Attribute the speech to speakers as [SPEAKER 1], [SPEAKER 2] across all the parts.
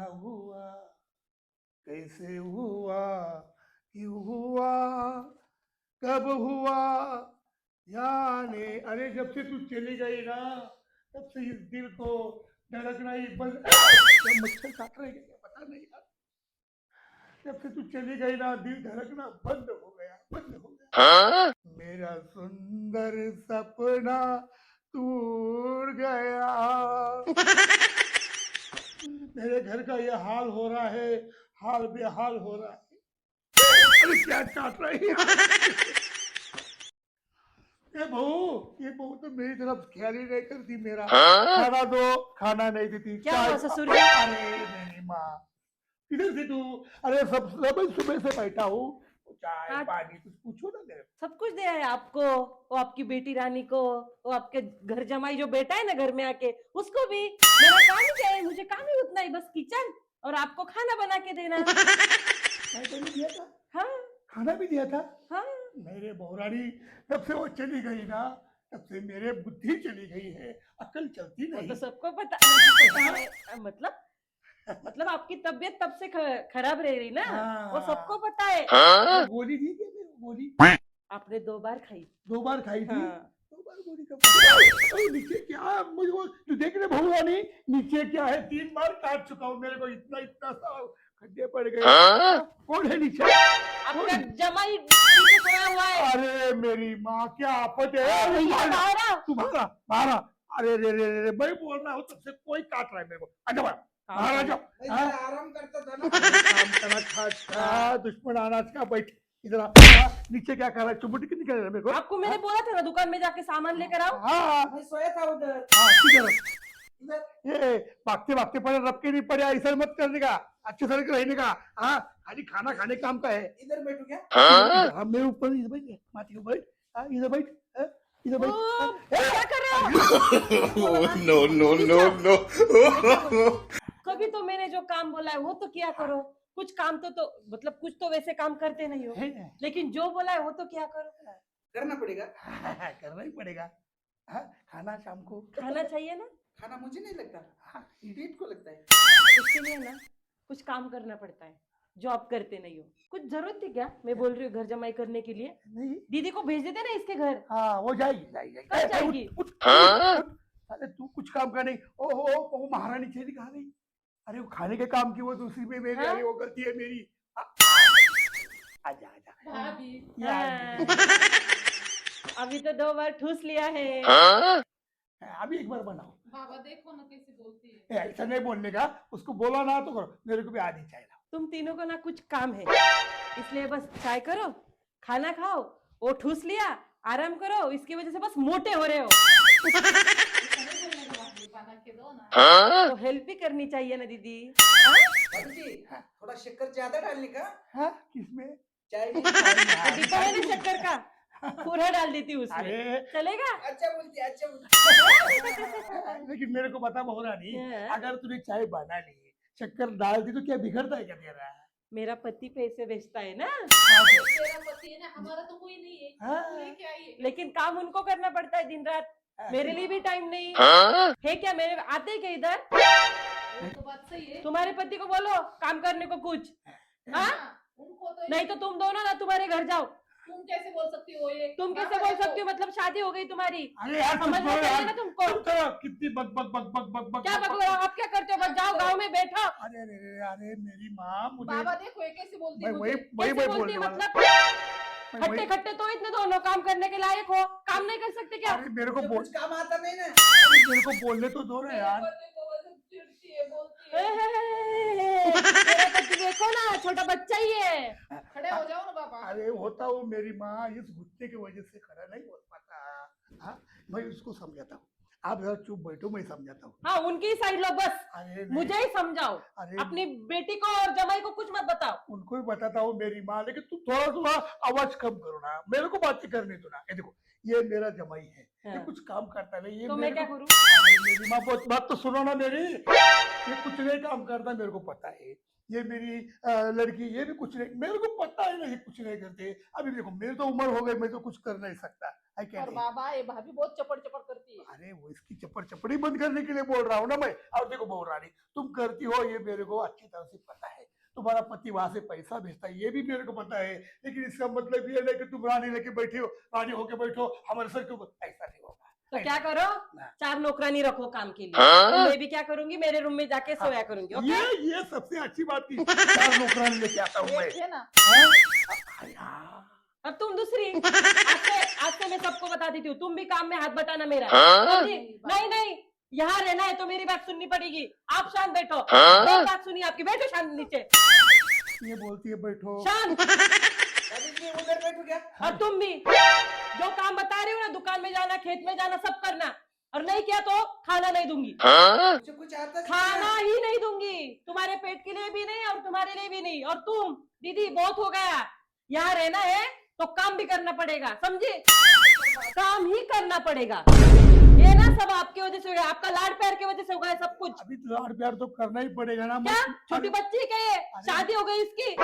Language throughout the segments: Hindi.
[SPEAKER 1] क्या हुआ, कैसे हुआ, क्यों हुआ, कब हुआ, जाने। अरे जब से तू चली गई ना, तब से इस दिल को धड़कना ही बंद। क्या मच्छर काट रहे हैं क्या, पता नहीं यार। जब से तू चली गई ना, दिल धड़कना बंद हो गया, बंद हो गया। मेरा सुंदर सपना टूट गया। मेरे घर का ये हाल हो रहा है, हाल बेहाल हो रहा है। अरे क्या काट रही है ये बहू तो मेरी तरफ ख्याल ही नहीं करती मेरा। खाना दो, खाना नहीं देती।
[SPEAKER 2] क्या हुआ ससुर जी?
[SPEAKER 1] अरे मेरी माँ, किधर से तू? अरे सब सब सुबह से बैठा हूँ, चाय
[SPEAKER 2] हाँ।
[SPEAKER 1] पानी कुछ पूछो ना मेरे।
[SPEAKER 2] सब कुछ दिया है आपको, वो आपकी बेटी रानी को, वो आपके घर जमाई जो बेटा है ना घर में आके, उसको भी। मेरा काम ही क्या है, मुझे काम ही उतना ही, बस किचन और आपको खाना बना के देना।
[SPEAKER 1] मैं दिया था,
[SPEAKER 2] हाँ
[SPEAKER 1] खाना भी दिया था।
[SPEAKER 2] हाँ।
[SPEAKER 1] मेरे बहुरानी, जब से वो चली गई ना, तब से मेरे बुद्धि चली गई है, अकल चलती
[SPEAKER 2] वो
[SPEAKER 1] नहीं।
[SPEAKER 2] तो सबको पता है। मतलब आपकी तबीयत तब से खराब रह रही ना, वो सबको पता है।
[SPEAKER 1] गोली दी क्या मेरे को? गोली
[SPEAKER 2] आपने 2 बार खाई।
[SPEAKER 1] 2 बार खाई थी।
[SPEAKER 2] हाँ।
[SPEAKER 1] 2 बार गोली का अरे नीचे क्या, मुझे वो जो देख रहे बहुरानी, नीचे क्या है, 3 बार काट चुका हूँ। मेरे को इतना इतना सा खड्डे पड़ गए। कौन है नीचे?
[SPEAKER 2] आपका जमाई नीचे सोया हुआ है।
[SPEAKER 1] अरे मेरी माँ, क्या आफत है
[SPEAKER 2] भैया
[SPEAKER 1] तुम्हारा मारा। अरे रे रे रे रे, मैं बोल रहा हूँ तब से कोई काट रहा है मेरे को। अच्छा बाहर आ जाओ।
[SPEAKER 3] आराम करता था ना।
[SPEAKER 1] काम करना था, दुश्मन अनाज का बैठ इधर आ। नीचे क्या कर रहा है, चुमुटी क्यों निकल रहा है मेरे को?
[SPEAKER 2] आपको मैंने बोला था ना दुकान में जाके सामान लेकर आओ।
[SPEAKER 1] हाँ
[SPEAKER 3] मैं सोया था उधर।
[SPEAKER 1] किधर?
[SPEAKER 3] इधर
[SPEAKER 1] ये भागते भागते पड़े, रब के नहीं पड़े, ऐसा मत करने का, अच्छे तरह के रहने का। हाँ, खाली खाना खाने काम का है।
[SPEAKER 3] इधर बैठू क्या?
[SPEAKER 1] हाँ, मेरे ऊपर इधर बैठ, माटी ऊपर बैठ। हाँ, इधर बैठ, हाँ, इधर बैठ।
[SPEAKER 2] क्या कर रहे हो?
[SPEAKER 4] no, no, no, no.
[SPEAKER 2] कभी तो मैंने जो काम बोला है वो तो किया करो। कुछ काम तो मतलब कुछ तो वैसे काम करते नहीं हो, लेकिन जो बोला है वो तो किया करो।
[SPEAKER 3] करना पड़ेगा।
[SPEAKER 1] करना ही पड़ेगा। हाँ, खाना शाम को
[SPEAKER 2] खाना चाहिए ना,
[SPEAKER 3] खाना मुझे नहीं लगता,
[SPEAKER 1] हाँ,
[SPEAKER 3] पेट को लगता है।
[SPEAKER 2] उसके लिए ना कुछ काम करना पड़ता है, जॉब करते नहीं हो। कुछ जरूरत थी क्या मैं बोल रही हूँ घर जमाई करने के लिए?
[SPEAKER 1] नहीं।
[SPEAKER 2] दीदी को भेज देते ना इसके घर।
[SPEAKER 1] हाँ, वो जाएगी जाएगी
[SPEAKER 2] कब जाएगी?
[SPEAKER 1] अरे तू कुछ काम का नहीं। ओ महारानी चली कहाँ गई? अरे वो खाने के काम की, वो दूसरी में मेरी।
[SPEAKER 2] हाँ?
[SPEAKER 1] अरे वो गलती है मेरी। आजा आजा
[SPEAKER 2] भाभी।
[SPEAKER 1] यार।
[SPEAKER 2] अभी तो 2 बार ठूस लिया है।
[SPEAKER 1] अभी एक बार बनाओ।
[SPEAKER 5] बाबा देखो ना कैसे बोलती है।
[SPEAKER 1] ऐसा नहीं बोलने का, उसको बोला ना तो करो। मेरे को भी आधी चाय लाओ।
[SPEAKER 2] तुम तीनों को ना कुछ काम है, इसलिए बस चाय करो, खाना खाओ, वो ठूस लिया, आराम करो, इसकी वजह से बस मोटे हो रहे हो।
[SPEAKER 5] बना के दो ना।
[SPEAKER 2] तो हेल्प भी करनी चाहिए ना दीदी।
[SPEAKER 3] भाभी जी, थोड़ा शक्कर ज्यादा डालने का।
[SPEAKER 1] हाँ, किसमें?
[SPEAKER 3] चाय में।
[SPEAKER 2] डिब्बा है ना शक्कर का, पूरा डाल देती हूँ उसमें।
[SPEAKER 1] अरे
[SPEAKER 2] चलेगा?
[SPEAKER 3] अच्छा बोलती, अच्छा बोलती।
[SPEAKER 1] लेकिन मेरे को पता बहुरानी,
[SPEAKER 2] हाँ।
[SPEAKER 1] अगर तूने चाय बना ली, शक्कर डाल दी, तो क्या बिगड़ता है क्या तेरा?
[SPEAKER 2] मेरा पति पैसे बेचता है ना,
[SPEAKER 5] तेरा पति है ना, हमारा तो कोई नहीं है।
[SPEAKER 1] हाँ।
[SPEAKER 5] तू लेके आई है।
[SPEAKER 2] लेकिन काम उनको करना पड़ता है दिन रात, मेरे लिए भी टाइम नहीं है क्या? मेरे आते क्या इधर?
[SPEAKER 5] वो तो बात सही है।
[SPEAKER 2] तुम्हारे पति को बोलो काम करने को कुछ। हाँ?
[SPEAKER 5] उनको तो
[SPEAKER 2] नहीं तो तुम दोनों ना तुम्हारे घर जाओ।
[SPEAKER 5] तुम कैसे बोल सकती हो ये?
[SPEAKER 2] तुम कैसे बोल सकती हो, मतलब शादी हो गई तुम्हारी,
[SPEAKER 1] अरे यार
[SPEAKER 2] समझना चाहिए ना तुमको।
[SPEAKER 1] कितनी बक बक बक बक बक बक
[SPEAKER 2] क्या बक रहे हो आप? क्या करते हो? बस जाओ गांव में बैठो।
[SPEAKER 1] अरे अरे अरे अरे मेरी माँ, मुझे
[SPEAKER 5] बाबा देखो ये कैसे बोलती है
[SPEAKER 1] मैं
[SPEAKER 5] मुझे।
[SPEAKER 1] वही
[SPEAKER 2] कैसे
[SPEAKER 1] बोलने
[SPEAKER 2] बोलती है
[SPEAKER 1] वाला।
[SPEAKER 2] मतलब? खट्टे खट्टे तो इतने दोनों काम करने के लायक हो, काम नहीं कर सकते क्या?
[SPEAKER 1] अरे मेरे को
[SPEAKER 3] मुझे
[SPEAKER 1] बोल,
[SPEAKER 3] कुछ काम आता नहीं ना।
[SPEAKER 1] मेरे को बोलने तो दो ना
[SPEAKER 5] मेरे
[SPEAKER 1] यार।
[SPEAKER 5] पति को बस चिढ़ती है, बोलती
[SPEAKER 2] ए,
[SPEAKER 5] है।
[SPEAKER 2] तेरा पति देखो ना, छोटा बच्चा ही है।
[SPEAKER 5] खड़े हो जाओ ना बाबा।
[SPEAKER 1] अरे होता हूँ मेरी माँ, इस गुस्से की वजह से खड़ा नहीं बोल पाता। हाँ, मैं उसको समझाता हूँ। आप जरा चुप बैठो, मैं समझाता हूँ।
[SPEAKER 2] हाँ, उनकी साइड लो बस,
[SPEAKER 1] अरे नहीं,
[SPEAKER 2] मुझे ही समझाओ।
[SPEAKER 1] अरे
[SPEAKER 2] अपनी बेटी को और जमाई को कुछ मत बताओ।
[SPEAKER 1] उनको भी बताता हूँ मेरी माँ, लेकिन तुम थोड़ा थोड़ा आवाज कम करो ना, मेरे को बातें करने दो ना। ये देखो, ये मेरा जमाई है, ये
[SPEAKER 2] हाँ।
[SPEAKER 1] कुछ काम करता नहीं। ये
[SPEAKER 2] तो मैं
[SPEAKER 1] मेरे
[SPEAKER 2] क्या
[SPEAKER 1] को-
[SPEAKER 2] करूँ?
[SPEAKER 1] अरे मेरी माँ, बात तो सुनो ना मेरी। ये कुछ नहीं काम करता, मेरे को पता है। ये मेरी लड़की, ये भी कुछ नहीं, मेरे को पता है ना, ये कुछ नहीं करते। अभी देखो, मेरी तो उम्र हो गई, मैं तो कुछ कर नहीं सकता। है क्या
[SPEAKER 5] और
[SPEAKER 1] नहीं?
[SPEAKER 5] बाबा ये भाभी बहुत चपड़ चपड़ करती है।
[SPEAKER 1] अरे वो इसकी चप्पड़ चप्पड़ी बंद करने के लिए बोल रहा हूँ ना मैं। और देखो बहू रानी, तुम करती हो ये मेरे को अच्छी तरह से पता है। तुम्हारा पति वहां से पैसा भेजता है ये भी मेरे को पता है, लेकिन इसका मतलब ये नहीं कि तुम रानी लेके बैठे हो, रानी होके बैठो हमारे सर के ऊपर। ऐसा नहीं होगा।
[SPEAKER 2] तो क्या करो,
[SPEAKER 1] ना।
[SPEAKER 2] 4 नौकरानी रखो काम के लिए।
[SPEAKER 4] हाँ?
[SPEAKER 2] तो मैं भी क्या करूंगी, मेरे रूम में जाके सोया करूंगी। ओके?
[SPEAKER 1] ये सबसे अच्छी बात की 4 नौकरानी लेके आता हूँ मैं।
[SPEAKER 5] एक है ना,
[SPEAKER 1] हैं? हाँ।
[SPEAKER 2] और तुम दूसरी। आज से मैं सबको बता देती हूँ, तुम भी काम में हाथ बटाना मेरा।
[SPEAKER 4] हाँ?
[SPEAKER 2] समझी? नहीं नहीं, यहाँ रहना है तो मेरी बात सुननी पड़ेगी। आप शांत बैठो।
[SPEAKER 4] हाँ?
[SPEAKER 2] मेरी बात सुनिए आपकी, बैठो शांत नीचे।
[SPEAKER 1] ये बोलती है बैठो।
[SPEAKER 2] शांत।
[SPEAKER 3] दादी जी उधर बैठो क्या?
[SPEAKER 2] और तुम भी जो काम बता रही हो ना, दुकान में जाना, खेत में जाना, सब करना। और नहीं किया तो खाना नहीं दूंगी।
[SPEAKER 4] हाँ?
[SPEAKER 3] मुझे कुछ आता नहीं
[SPEAKER 2] खाना
[SPEAKER 3] है।
[SPEAKER 2] ही नहीं दूंगी, तुम्हारे पेट के लिए भी नहीं और तुम्हारे लिए भी नहीं। और तुम दीदी बहुत हो गया, यहाँ रहना है तो काम भी करना पड़ेगा, समझी? काम ही करना पड़ेगा। ये ना सब आपकी वजह से हो गया, आपका लाड प्यार की वजह से हो गया सब कुछ।
[SPEAKER 1] अभी तो लाड प्यार तो करना ही पड़ेगा ना।
[SPEAKER 2] क्या छोटी
[SPEAKER 1] अरे-
[SPEAKER 2] बच्ची क्या ये, शादी हो गई इसकी।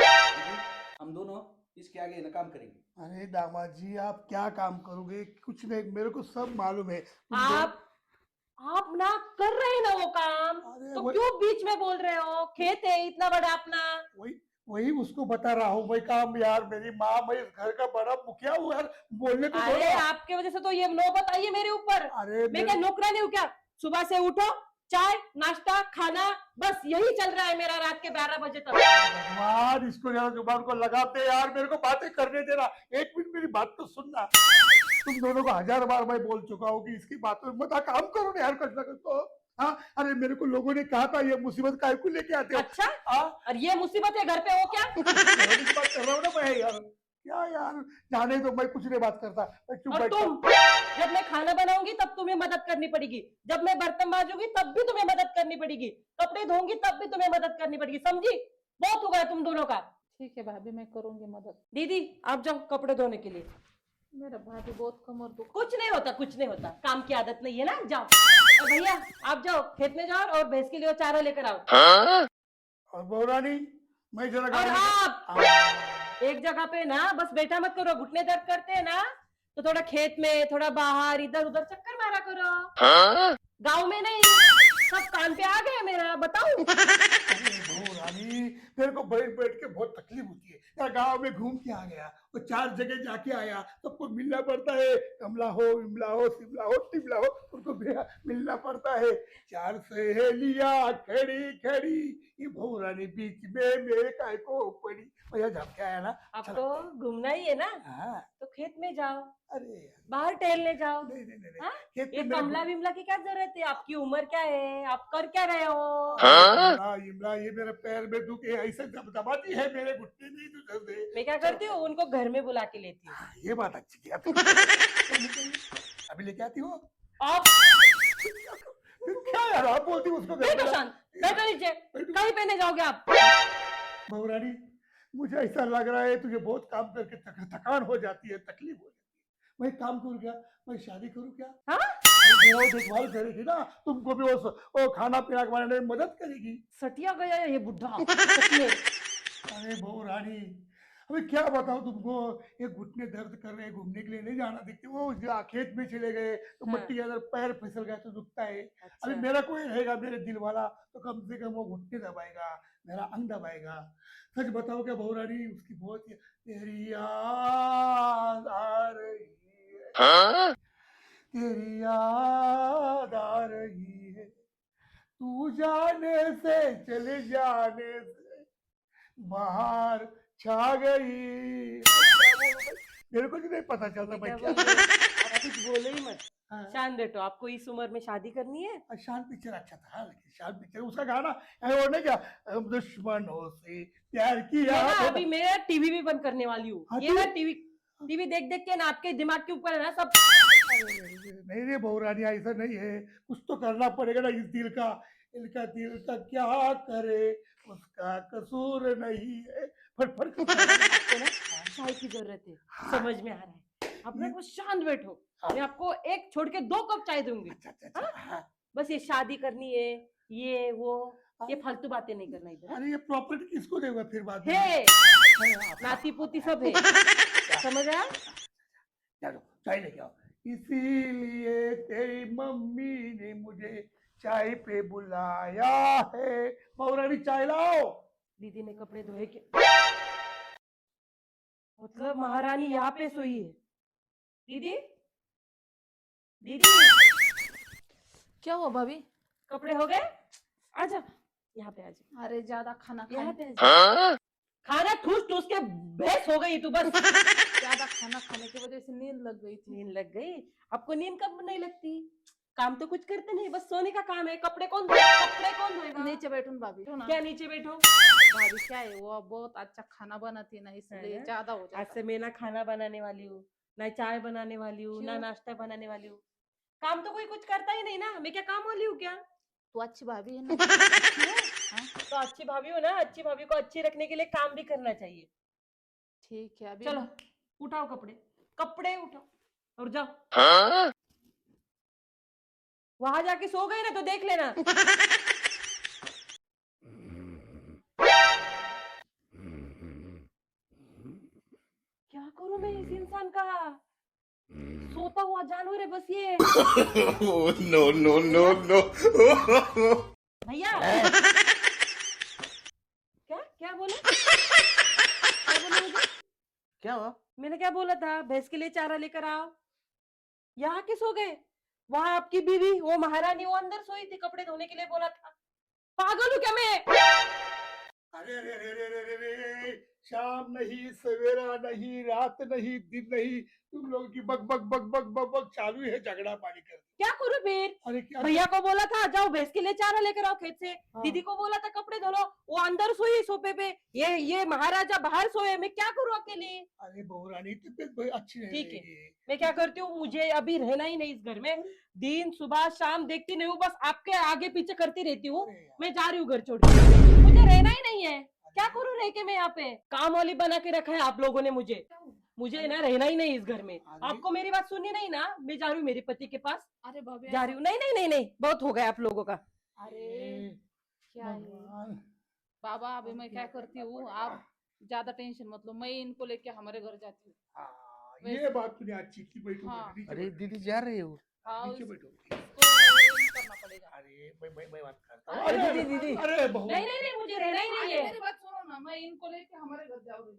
[SPEAKER 3] हम दोनों इसके आगे ना काम करेंगे।
[SPEAKER 1] अरे दामाद जी आप क्या काम करोगे? कुछ नहीं, मेरे को सब मालूम है। तुम
[SPEAKER 2] आप ना कर रहे हैं ना वो काम,
[SPEAKER 1] अरे
[SPEAKER 2] तो
[SPEAKER 1] वही-
[SPEAKER 2] क्यों बीच में बोल रहे हो? खेत है इतना बड़ा अपना।
[SPEAKER 1] वही वही उसको बता रहा हूँ भाई काम। यार मेरी माँ, मैं इस घर का बड़ा मुखिया हूँ यार, बोलने को
[SPEAKER 2] अरे
[SPEAKER 1] बोलो।
[SPEAKER 2] आपके वजह से तो ये नौबत आई है मेरे ऊपर।
[SPEAKER 1] अरे
[SPEAKER 2] मैं क्या नौकरानी हूँ क्या? सुबह से उठो, चाय नाश्ता खाना, बस यही चल रहा है मेरा रात के 12 बजे तक।
[SPEAKER 1] भगवान इसको यार जुबान को लगाते यार, मेरे को बातें करने देना। एक मिनट मेरी बात तो सुनना। तुम दोनों को 1000 बार मैं बोल चुका हूँ कि इसकी बातों में मत काम करो ना यार, कुछ ना कुछ तो। हाँ, अरे मेरे को लोगों ने कहा था ये मुसीबत काहे को लेके आते हो।
[SPEAKER 2] अच्छा,
[SPEAKER 1] हाँ,
[SPEAKER 2] और ये मुसीबत है घर पे हो क्या?
[SPEAKER 1] मेरी बात कर रहा हूँ ना मैं यार। क्या यार, जाने दो, मैं कुछ नहीं बात करता, मैं चुप
[SPEAKER 2] और
[SPEAKER 1] बैठता।
[SPEAKER 2] तुम, जब मैं खाना बनाऊंगी तब तुम्हें मदद करनी पड़ेगी, जब मैं बर्तन मांजूंगी तब भी तुम्हें मदद करनी पड़ेगी, कपड़े धोऊंगी तब भी तुम्हें मदद करनी पड़ेगी, समझी? बहुत हो गया तुम दोनों का।
[SPEAKER 5] ठीक है भाभी मैं करूंगी मदद।
[SPEAKER 2] दीदी आप जाओ कपड़े धोने के लिए।
[SPEAKER 5] मेरा भाभी बहुत कमर दुख।
[SPEAKER 2] कुछ नहीं होता, कुछ नहीं होता, काम की आदत नहीं है ना, जाओ। और भैया आप जाओ खेत में जाओ और भैंस के लिए वो चारा लेकर आओ।
[SPEAKER 4] हाँ?
[SPEAKER 1] और बहुरानी मैं जरा
[SPEAKER 2] और
[SPEAKER 1] गाड़ी
[SPEAKER 2] आप
[SPEAKER 1] हाँ।
[SPEAKER 2] एक जगह पे ना बस बैठा मत करो, घुटने दर्द करते हैं ना, तो थोड़ा खेत में, थोड़ा बाहर, इधर उधर चक्कर मारा करो।
[SPEAKER 4] हाँ?
[SPEAKER 2] गांव में नहीं, सब कान पे आ गया मेरा, बताऊं?
[SPEAKER 1] अरे बहुरानी, मेरे को बैठ बैठ के बहुत तकलीफ होती है यार। गांव में घूम के आ गया, वो 4 जगह जाके आया, सबको मिलना पड़ता है। कमला हो, विमला हो, शिमला हो, टिमला हो, उनको मिलना पड़ता है। 4 सहेलियां खड़ी खड़ी, ये बहुरानी बीच में मेरे काय को पड़ी। भैया जब के आया ना,
[SPEAKER 2] आपको घूमना ही है ना,
[SPEAKER 1] हाँ,
[SPEAKER 2] तो खेत में जाओ,
[SPEAKER 1] अरे यार,
[SPEAKER 2] बाहर टहलने जाओ।
[SPEAKER 1] नहीं नहीं नहीं,
[SPEAKER 2] हाँ?
[SPEAKER 1] खेत
[SPEAKER 2] ये
[SPEAKER 1] में मेरे
[SPEAKER 2] कमला विमला की क्या जरूरत है? आपकी उम्र क्या है? आप कर क्या रहे हो?
[SPEAKER 4] हाँ?
[SPEAKER 1] कमला, विमला, ये मेरे पैर में दुखे ऐसे दबाती है, मेरे घुटने नहीं दुखते।
[SPEAKER 2] मैं क्या करती हूँ, उनको घर में बुला के लेती हूँ।
[SPEAKER 1] हाँ, ये बात अच्छी की आपने। अभी लेके आती हो?
[SPEAKER 2] आप
[SPEAKER 1] क्या यार आप बोलती हो उसको घर
[SPEAKER 2] बैठो
[SPEAKER 1] में?
[SPEAKER 2] शांत, बैठो नीचे, कहीं पे नहीं जाओगे आप।
[SPEAKER 1] बहुरानी, मुझे ऐसा लग रहा है तुझे बहुत काम करके थकान हो जाती है, तकलीफ हो जाती है। मैं एक काम करूँ क्या, मैं शादी करूँ क्या?
[SPEAKER 2] हाँ?
[SPEAKER 1] वो देखभाल करेगी ना, तुमको भी वो खाना पीना बनाने में मदद करेगी।
[SPEAKER 2] सटिया गया है ये बुढ़ा सच में।
[SPEAKER 1] अरे बहुरानी, अभी क्या बताऊं तुमको, ये घुटने दर्द कर रहे हैं, घूमने के लिए नहीं जाना दिखते। वो खेत में चले गए तो
[SPEAKER 2] हाँ।
[SPEAKER 1] मट्टी के अंदर पैर फिसल गया तो दुखता है।
[SPEAKER 2] अच्छा।
[SPEAKER 1] अभी मेरा कोई रहेगा, मेरे दिल वाला, तो कम से कम वो घुटने दबाएगा, मेरा अंग दबाएगा। सच बताओ क्या बहुरानी, उसकी बहुत तेरी याद आ रही है,
[SPEAKER 4] हाँ?
[SPEAKER 1] तेरी याद आ रही है, तू जाने से चले जाने से बाहर छा गई। मेरे को भी नहीं पता चलता भाई
[SPEAKER 2] क्या
[SPEAKER 1] क्या।
[SPEAKER 2] बोल रहे हो? आप कुछ बोलो ही मत,
[SPEAKER 1] हाँ,
[SPEAKER 2] शांत बैठो। आपको इस उम्र में शादी करनी है?
[SPEAKER 1] शान पिक्चर अच्छा था, लेकिन शान पिक्चर उसका गाना है वो नहीं क्या, हम दुश्मनों से प्यार किया।
[SPEAKER 2] मैं ना अभी मेरा टीवी भी बंद करने वाली हूँ।
[SPEAKER 1] हाँ,
[SPEAKER 2] ये ना टीवी टीवी देख देख के ना आपके दिमाग के ऊपर है ना सब।
[SPEAKER 1] नहीं रे बहुरानी, ऐसा नहीं है, कुछ तो करना पड़ेगा ना। इस दिल का, इनका दिल का क्या करे, उसका कसूर नहीं है। फटफट
[SPEAKER 2] आपको ना चाय की जरूरत है, समझ में आ रहा है। आप ना कुछ शांत बैठो,
[SPEAKER 1] हाँ।
[SPEAKER 2] मैं आपको एक छोड़ के 2 कप चाय दूंगी।
[SPEAKER 1] अच्छा अच्छा अच्छा, हाँ।
[SPEAKER 2] बस ये शादी करनी है, ये वो, ये फालतू बातें नहीं करना इधर।
[SPEAKER 1] अरे ये प्रॉपर्टी किसको देगा फिर बाद में?
[SPEAKER 2] है,
[SPEAKER 1] हाँ,
[SPEAKER 2] नाती पोती सब है, समझ आया?
[SPEAKER 1] चलो चाय लेके आओ। इसीलिए तेरी मम्मी ने मुझे चाय पे बुलाया है। महारानी चाय लाओ।
[SPEAKER 2] दीदी ने कपड़े धोए के मतलब महारानी यहाँ पे सोई है। दीदी दीदी
[SPEAKER 5] क्या हुआ भाभी?
[SPEAKER 2] कपड़े हो गए? आजा यहाँ पे आजा।
[SPEAKER 5] अरे ज्यादा खाना
[SPEAKER 2] यहाँ
[SPEAKER 5] खाने
[SPEAKER 2] पे आजा। खाना ठूस ठूस के भैंस हो गई तू बस।
[SPEAKER 5] ज्यादा खाना खाने की वजह से नींद लग गई थी।
[SPEAKER 2] नींद लग गई? आपको नींद कब नहीं लगती? काम तो कुछ करते नहीं, बस सोने का काम है। कपड़े कौन धोएगा?
[SPEAKER 5] नीचे बैठो ना भाभी। ना
[SPEAKER 2] क्या नीचे बैठो?
[SPEAKER 5] भाभी क्या है, वो बहुत अच्छा खाना बनाती है ना, इसलिए
[SPEAKER 2] है ना?
[SPEAKER 5] ज्यादा हो
[SPEAKER 2] आज
[SPEAKER 5] जाता
[SPEAKER 2] से मैं ना खाना बनाने वाली हूँ, ना चाय बनाने वाली हूँ, ना
[SPEAKER 5] क्यों?
[SPEAKER 2] नाश्ता बनाने वाली हूँ। काम तो कोई कुछ करता ही नहीं ना, मैं क्या काम वाली हूँ क्या?
[SPEAKER 5] तो अच्छी भाभी है ना।
[SPEAKER 2] तो अच्छी भाभी हो ना, अच्छी भाभी को अच्छी रखने के लिए काम भी करना चाहिए।
[SPEAKER 5] ठीक है अभी।
[SPEAKER 2] चलो उठाओ कपड़े, कपड़े उठाओ और जाओ। वहां जाके सो गए ना तो देख लेना। क्या करूं मैं इस इंसान का? सोता हुआ जानवर है बस ये।
[SPEAKER 4] Oh, no, no, no, no.
[SPEAKER 2] भैया क्या क्या बोला? क्या बोला मुझे?
[SPEAKER 3] क्या हुआ?
[SPEAKER 2] मैंने क्या बोला था? भैंस के लिए चारा लेकर आओ। यहाँ के सो गए? वहां आपकी बीवी वो महारानी वो अंदर सोई थी, कपड़े धोने के लिए बोला था। पागल हूँ क्या मैं?
[SPEAKER 1] अरे अरे अरे अरे अरे अरे अरे, शाम नहीं, सवेरा नहीं, रात नहीं, दिन नहीं, तुम लोगों की बक बक बक बक बक बक चालू है, झगड़ा पानी कर।
[SPEAKER 2] क्या करूँ फिर?
[SPEAKER 1] अरे क्या
[SPEAKER 2] भैया को बोला था जाओ भैंस के लिए चारा लेकर आओ खेत से।
[SPEAKER 1] हाँ।
[SPEAKER 2] दीदी को बोला था कपड़े धो लो, वो अंदर सोई सोफे पे। ये महाराजा बाहर सोए, मैं क्या करूँ अकेले?
[SPEAKER 1] अरे बहुरानी तबीयत बहुत अच्छी है।
[SPEAKER 2] ठीक है, मैं क्या करती हूँ, मुझे अभी रहना ही नहीं इस घर में। दिन सुबह शाम देखती नहीं हूँ, बस आपके आगे पीछे करती रहती हूँ। मैं जा रही हूँ घर छोड़ के, मुझे रहना ही नहीं है। क्या करूँ रह के मैं यहाँ पे? काम वाली बना के रखा है आप लोगों ने मुझे ना रहना ही नहीं इस घर में। आपको मेरी बात सुननी नहीं ना, मैं जा रही हूँ मेरे पति के पास।
[SPEAKER 5] अरे भाभी
[SPEAKER 2] जा रही हूँ। नहीं नहीं नहीं नहीं, बहुत हो गया आप लोगों का।
[SPEAKER 5] अरे क्या है
[SPEAKER 1] भगवान।
[SPEAKER 5] बाबा, अभी मैं क्या करती हूँ, आप ज्यादा टेंशन मत लो, मैं इनको लेके हमारे घर जाती हूँ।
[SPEAKER 1] हाँ, ये बात तूने अच्छी की। बैठो
[SPEAKER 5] हाँ।
[SPEAKER 1] बैठो, नीचे
[SPEAKER 3] अरे
[SPEAKER 1] बैठो,
[SPEAKER 3] दीदी जा रहे हो?
[SPEAKER 5] हाँ,
[SPEAKER 1] नीचे बैठो।
[SPEAKER 5] इसको यही करना पड़ेगा।
[SPEAKER 1] अरे मैं बात करता हूँ।
[SPEAKER 5] अरे
[SPEAKER 1] अरे
[SPEAKER 3] दीदी, दीदी।
[SPEAKER 1] अरे बहू,
[SPEAKER 2] नहीं नहीं नहीं, मुझे रहना ही नहीं
[SPEAKER 5] अरे
[SPEAKER 2] है।
[SPEAKER 5] मेरी बात सुनो ना, मैं इनको लेके हमारे घर जाऊंगी।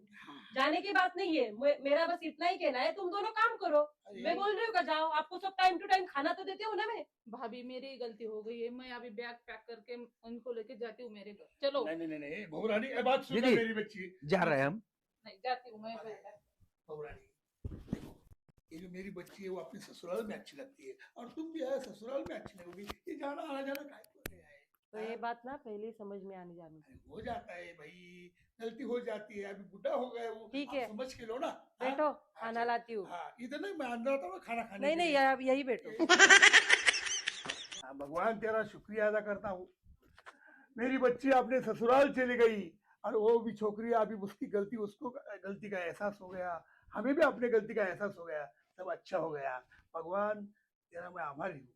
[SPEAKER 2] जाने की बात नहीं है, मेरा बस इतना ही कहना है, तुम दोनों काम करो। मैं बोल रही हूँ कि जाओ, आपको सब टाइम टू टाइम खाना तो देती हूँ ना मैं।
[SPEAKER 5] भाभी मेरी गलती हो गई है, मैं अभी बैग पैक करके उनको लेके जाती हूँ मेरे घर। चलो।
[SPEAKER 1] नहीं नहीं नहीं, बहुरानी ये बात सुन
[SPEAKER 3] दीदी।
[SPEAKER 1] मेरी बच्ची।
[SPEAKER 3] जा रहे हैं हम।
[SPEAKER 5] नहीं जाती हूँ मैं।
[SPEAKER 1] बहुरानी देखो, ये जो मेरी बच्ची है वो अपने ससुराल में अच्छी लगती है, और तुम भी है ससुराल में अच्छी लगोगी। ये जाना आना जाना काय को है?
[SPEAKER 2] तो ये बात ना पहले ही समझ में आने जानी।
[SPEAKER 1] अरे हो जाता है भाई, गलती हो जाती है। अभी बुढ़ा हो गया वो,
[SPEAKER 2] ठीक
[SPEAKER 1] आप
[SPEAKER 2] है।
[SPEAKER 1] समझ के लो ना।
[SPEAKER 2] बैठो, खाना लाती हूँ।
[SPEAKER 1] हाँ, इधर नहीं, मैं अंदर आता हूँ खाना खाने
[SPEAKER 2] नहीं
[SPEAKER 1] के
[SPEAKER 2] नहीं,
[SPEAKER 1] लिए।
[SPEAKER 2] आप यही बैठो।
[SPEAKER 1] हाँ, भगवान तेरा शुक्रिया अदा करता हूँ। मेरी बच्ची अपने ससुराल चली गई, और वो भी छोकरी अभी उसकी गलती, उसको गलती का एहसास हो गया, हमें भी अपने गलती का एहसास हो गया, सब अच्छा हो गया। भगवान तेरा मैं आभारी हूँ।